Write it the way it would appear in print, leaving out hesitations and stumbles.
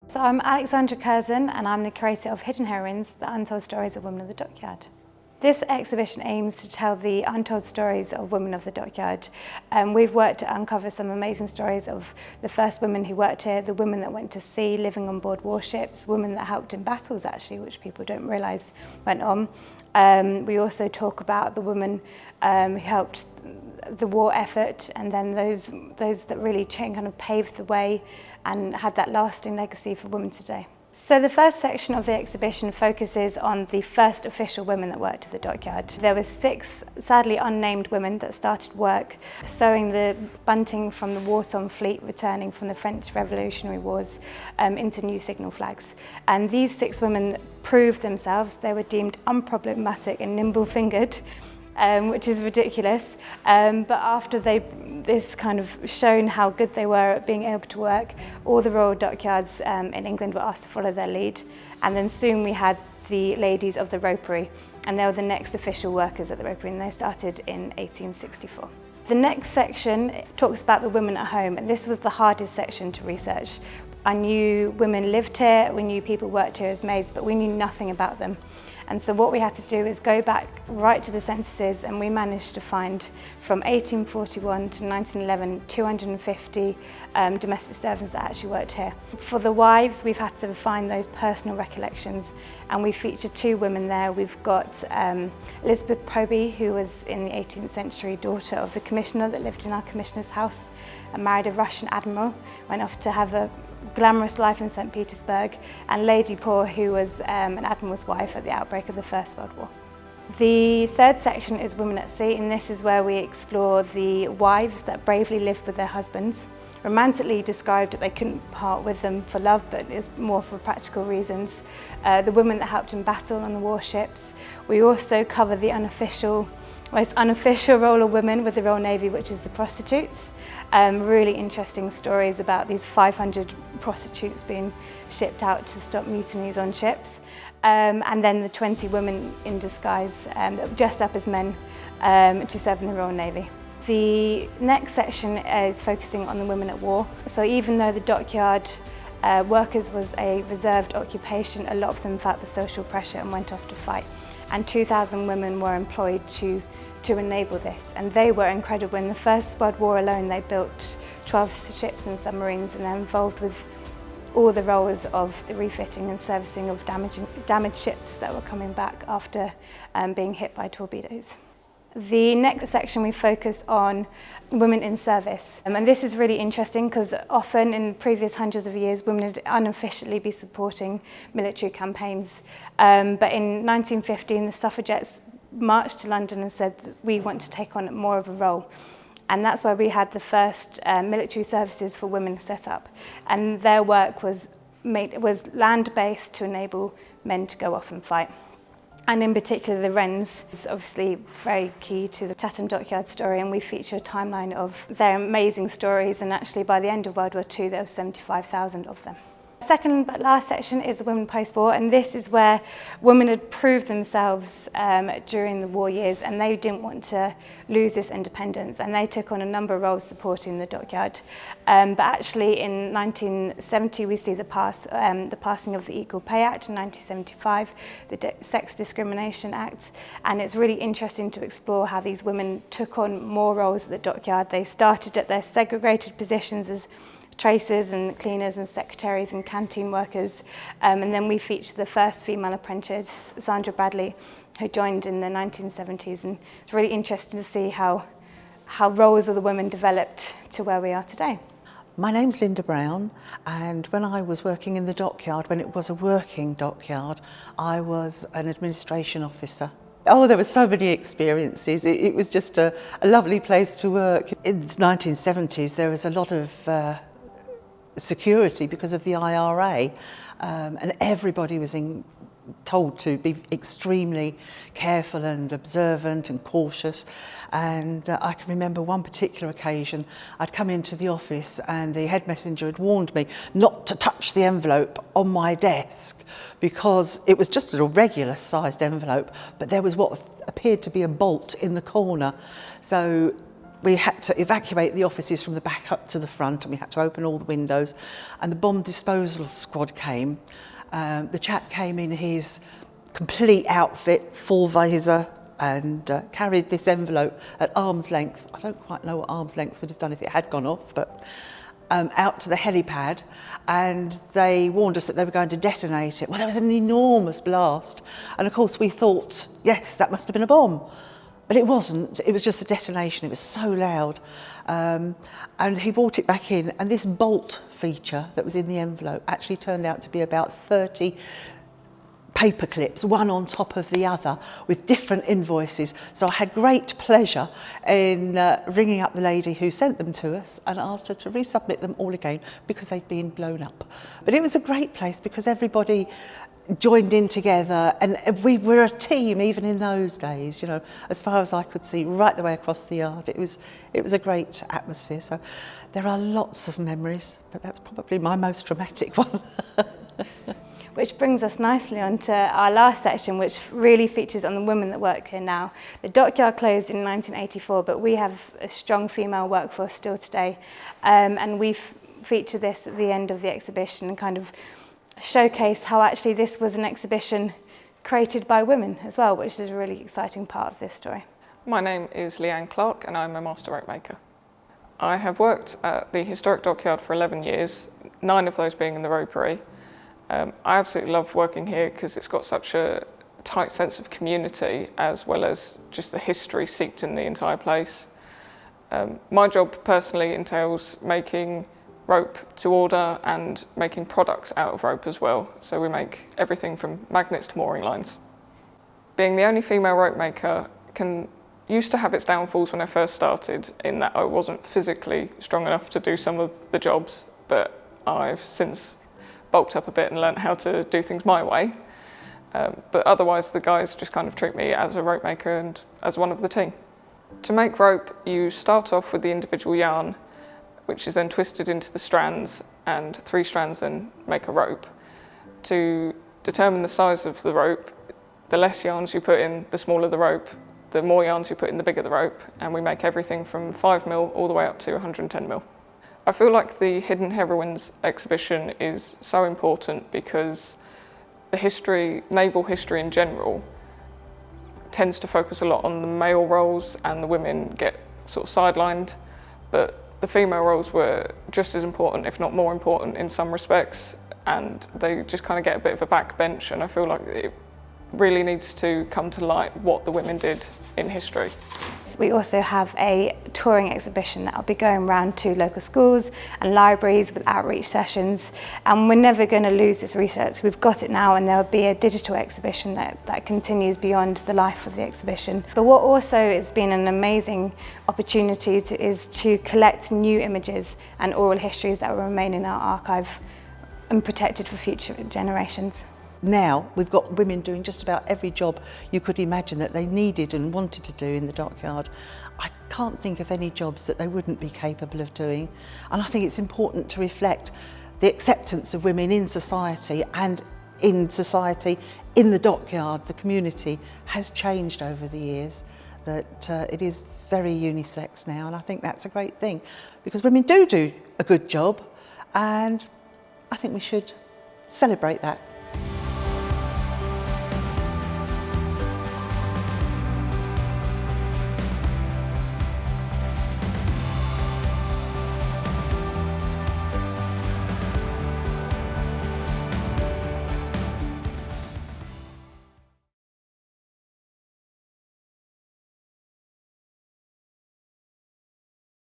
So I'm Alexandra Curzon and I'm the curator of Hidden Heroines, the untold stories of women of the dockyard. This exhibition aims to tell the untold stories of women of the dockyard. We've worked to uncover some amazing stories of the first women who worked here, the women that went to sea living on board warships, women that helped in battles actually, which people don't realise went on. We also talk about the women who helped the war effort, and then those that really kind of paved the way and had that lasting legacy for women today. So the first section of the exhibition focuses on the first official women that worked at the dockyard. There were 6 sadly unnamed women that started work sewing the bunting from the war-torn fleet returning from the French Revolutionary Wars into new signal flags. And these 6 women proved themselves. They were deemed unproblematic and nimble-fingered, which is ridiculous. But after this kind of shown how good they were at being able to work, all the royal dockyards in England were asked to follow their lead. And then soon we had the ladies of the ropery, and they were the next official workers at the ropery, and they started in 1864. The next section talks about the women at home, and this was the hardest section to research. I knew women lived here, we knew people worked here as maids, but we knew nothing about them. And so what we had to do is go back right to the censuses, and we managed to find from 1841 to 1911, 250 domestic servants that actually worked here. For the wives, we've had to find those personal recollections, and we feature 2 women there. We've got Elizabeth Proby, who was in the 18th century daughter of the commissioner that lived in our commissioner's house and married a Russian admiral, went off to have a glamorous life in St. Petersburg, and Lady Poor, who was an admiral's wife at the outbreak of the First World War. The third section is Women at Sea, and this is where we explore the wives that bravely lived with their husbands. Romantically described that they couldn't part with them for love, but it's more for practical reasons. The women that helped in battle on the warships. We also cover the most unofficial role of women with the Royal Navy, which is the prostitutes. Really interesting stories about these 500 prostitutes being shipped out to stop mutinies on ships. And then the 20 women in disguise dressed up as men to serve in the Royal Navy. The next section is focusing on the women at war. So even though the dockyard workers was a reserved occupation, a lot of them felt the social pressure and went off to fight. And 2,000 women were employed to enable this, and they were incredible. In the First World War alone, they built 12 ships and submarines, and they're involved with all the roles of the refitting and servicing of damaged ships that were coming back after being hit by torpedoes. The next section we focused on women in service, and this is really interesting because often in previous hundreds of years women would unofficially be supporting military campaigns, but in 1915 the suffragettes marched to London and said that we want to take on more of a role, and that's why we had the first military services for women set up, and their work was land-based to enable men to go off and fight. And in particular, the Wrens is obviously very key to the Chatham Dockyard story, and we feature a timeline of their amazing stories, and actually by the end of World War II there were 75,000 of them. Second but last section is the women post-war, and this is where women had proved themselves during the war years, and they didn't want to lose this independence, and they took on a number of roles supporting the dockyard. But actually in 1970 we see the passing of the Equal Pay Act in 1975, the Sex Discrimination Act, and it's really interesting to explore how these women took on more roles at the dockyard. They started at their segregated positions as tracers and cleaners and secretaries and canteen workers, and then we feature the first female apprentice, Sandra Bradley, who joined in the 1970s, and it's really interesting to see how roles of the women developed to where we are today. My name's Linda Brown, and when I was working in the dockyard, when it was a working dockyard, I was an administration officer. Oh, there were so many experiences. It was just a lovely place to work. In the 1970s, there was a lot of security because of the IRA, and everybody was told to be extremely careful and observant and cautious. And I can remember one particular occasion, I'd come into the office and the head messenger had warned me not to touch the envelope on my desk because it was just a regular sized envelope, but there was what appeared to be a bolt in the corner. So we had to evacuate the offices from the back up to the front, and we had to open all the windows, and the bomb disposal squad came. The chap came in his complete outfit, full visor, and carried this envelope at arm's length. I don't quite know what arm's length would have done if it had gone off, but out to the helipad, and they warned us that they were going to detonate it. Well, there was an enormous blast, and of course we thought, yes, that must have been a bomb. But it wasn't, it was just the detonation, it was so loud. And he brought it back in, and this bolt feature that was in the envelope actually turned out to be about 30 paper clips, one on top of the other, with different invoices. So I had great pleasure in ringing up the lady who sent them to us and asked her to resubmit them all again because they'd been blown up. But it was a great place because everybody joined in together, and we were a team even in those days, you know, as far as I could see, right the way across the yard. It was a great atmosphere. So there are lots of memories, but that's probably my most dramatic one. Which brings us nicely on to our last section, which really features on the women that work here now. The dockyard closed in 1984, but we have a strong female workforce still today. And we feature this at the end of the exhibition and kind of showcase how actually this was an exhibition created by women as well, which is a really exciting part of this story. My name is Leanne Clark and I'm a master rope maker. I have worked at the historic dockyard for 11 years, 9 of those being in the ropery. I absolutely love working here because it's got such a tight sense of community as well as just the history seeped in the entire place. My job personally entails making rope to order and making products out of rope as well. So we make everything from magnets to mooring lines. Being the only female rope maker used to have its downfalls when I first started, in that I wasn't physically strong enough to do some of the jobs, but I've since bulked up a bit and learnt how to do things my way. But otherwise the guys just kind of treat me as a rope maker and as one of the team. To make rope, you start off with the individual yarn, which is then twisted into the strands, and 3 strands then make a rope. To determine the size of the rope, the less yarns you put in, the smaller the rope, the more yarns you put in, the bigger the rope, and we make everything from 5mm all the way up to 110mm. I feel like the Hidden Heroines exhibition is so important because the history, naval history in general, tends to focus a lot on the male roles and the women get sort of sidelined, but the female roles were just as important, if not more important in some respects, and they just kind of get a bit of a backbench, and I feel like it really needs to come to light what the women did in history. We also have a touring exhibition that will be going around to local schools and libraries with outreach sessions, and we're never going to lose this research. We've got it now, and there'll be a digital exhibition that continues beyond the life of the exhibition. But what also has been an amazing opportunity is to collect new images and oral histories that will remain in our archive and protected for future generations. Now we've got women doing just about every job you could imagine that they needed and wanted to do in the dockyard. I can't think of any jobs that they wouldn't be capable of doing, and I think it's important to reflect the acceptance of women in society, and in society, in the dockyard, the community has changed over the years, that it is very unisex now, and I think that's a great thing because women do a good job, and I think we should celebrate that.